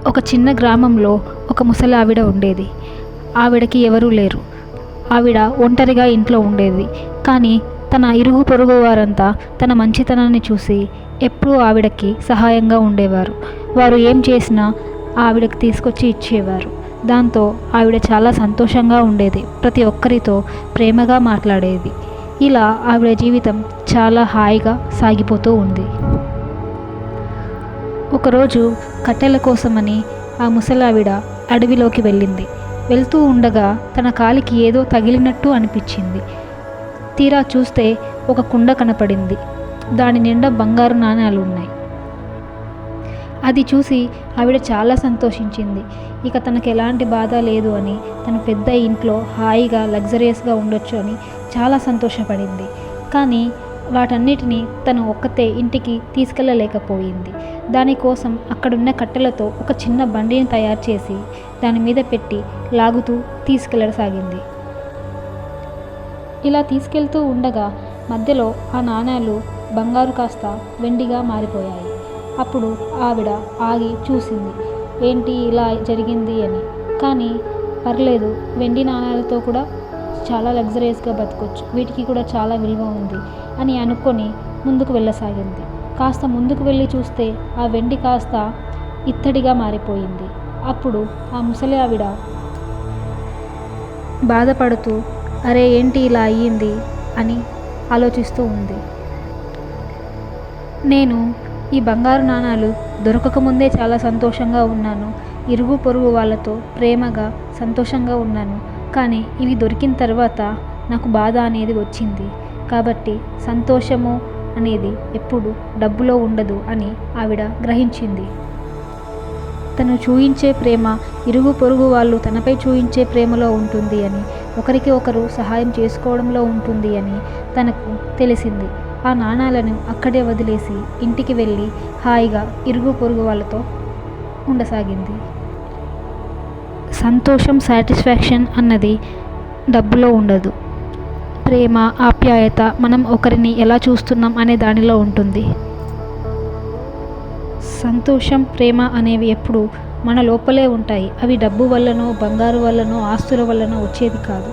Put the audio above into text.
ఒక చిన్న గ్రామంలో ఒక ముసలి ఆవిడ ఉండేది. ఆవిడకి ఎవరూ లేరు. ఆవిడ ఒంటరిగా ఇంట్లో ఉండేది. కానీ తన ఇరుగు పొరుగు వారంతా తన మంచితనాన్ని చూసి ఎప్పుడూ ఆవిడకి సహాయంగా ఉండేవారు. వారు ఏం చేసినా ఆవిడకి తీసుకొచ్చి ఇచ్చేవారు. దాంతో ఆవిడ చాలా సంతోషంగా ఉండేది. ప్రతి ఒక్కరితో ప్రేమగా మాట్లాడేది. ఇలా ఆవిడ జీవితం చాలా హాయిగా సాగిపోతూ ఉంది. ఒకరోజు కట్టెల కోసమని ఆ ముసలావిడ అడవిలోకి వెళ్ళింది. వెళ్తూ ఉండగా తన కాలికి ఏదో తగిలినట్టు అనిపించింది. తీరా చూస్తే ఒక కుండ కనపడింది. దాని నిండా బంగారు నాణేలు ఉన్నాయి. అది చూసి ఆవిడ చాలా సంతోషించింది. ఇక తనకు ఎలాంటి బాధ లేదు అని, తన పెద్ద ఇంట్లో హాయిగా లగ్జరియస్గా ఉండొచ్చు అని చాలా సంతోషపడింది. కానీ వాటన్నిటినీ తను ఒక్కతే ఇంటికి తీసుకెళ్ళలేకపోయింది. దానికోసం అక్కడున్న కట్టెలతో ఒక చిన్న బండిని తయారు చేసి దాని మీద పెట్టి లాగుతూ తీసుకెళ్ళసాగింది. ఇలా తీసుకెళ్తూ ఉండగా మధ్యలో ఆ నాణేలు బంగారు కాస్త వెండిగా మారిపోయాయి. అప్పుడు ఆవిడ ఆగి చూసింది, ఏంటి ఇలా జరిగింది అని. కానీ పర్లేదు, వెండి నాణేలతో కూడా చాలా లగ్జరియస్గా బతకొచ్చు, వీటికి కూడా చాలా విలువ ఉంది అని అనుకొని ముందుకు వెళ్ళసాగింది. కాస్త ముందుకు వెళ్ళి చూస్తే ఆ వెండి కాస్త ఇత్తడిగా మారిపోయింది. అప్పుడు ఆ ముసలి ఆవిడ బాధపడుతూ, అరే ఏంటి ఇలా అయ్యింది అని ఆలోచిస్తూ ఉంది. నేను ఈ బంగారు నాణాలు దొరకకముందే చాలా సంతోషంగా ఉన్నాను. ఇరుగు పొరుగు వాళ్ళతో ప్రేమగా సంతోషంగా ఉన్నాను. కానీ ఇవి దొరికిన తర్వాత నాకు బాధ అనేది వచ్చింది. కాబట్టి సంతోషము అనేది ఎప్పుడు డబ్బులో ఉండదు అని ఆవిడ గ్రహించింది. తను చూయించే ప్రేమ ఇరుగు పొరుగు వాళ్ళు తనపై చూయించే ప్రేమలో ఉంటుంది అని, ఒకరికి ఒకరు సహాయం చేసుకోవడంలో ఉంటుంది అని తనకు తెలిసింది. ఆ నాణాలను అక్కడే వదిలేసి ఇంటికి వెళ్ళి హాయిగా ఇరుగు పొరుగు వాళ్ళతో ఉండసాగింది. సంతోషం, సాటిస్ఫాక్షన్ అన్నది డబ్బులో ఉండదు. ప్రేమ, ఆప్యాయత మనం ఒకరిని ఎలా చూస్తున్నాం అనే దానిలో ఉంటుంది. సంతోషం, ప్రేమ అనేవి ఎప్పుడు మన లోపలే ఉంటాయి. అవి డబ్బు వల్లనో, బంగారు వల్లనో, ఆస్తుల వల్లనో వచ్చేది కాదు.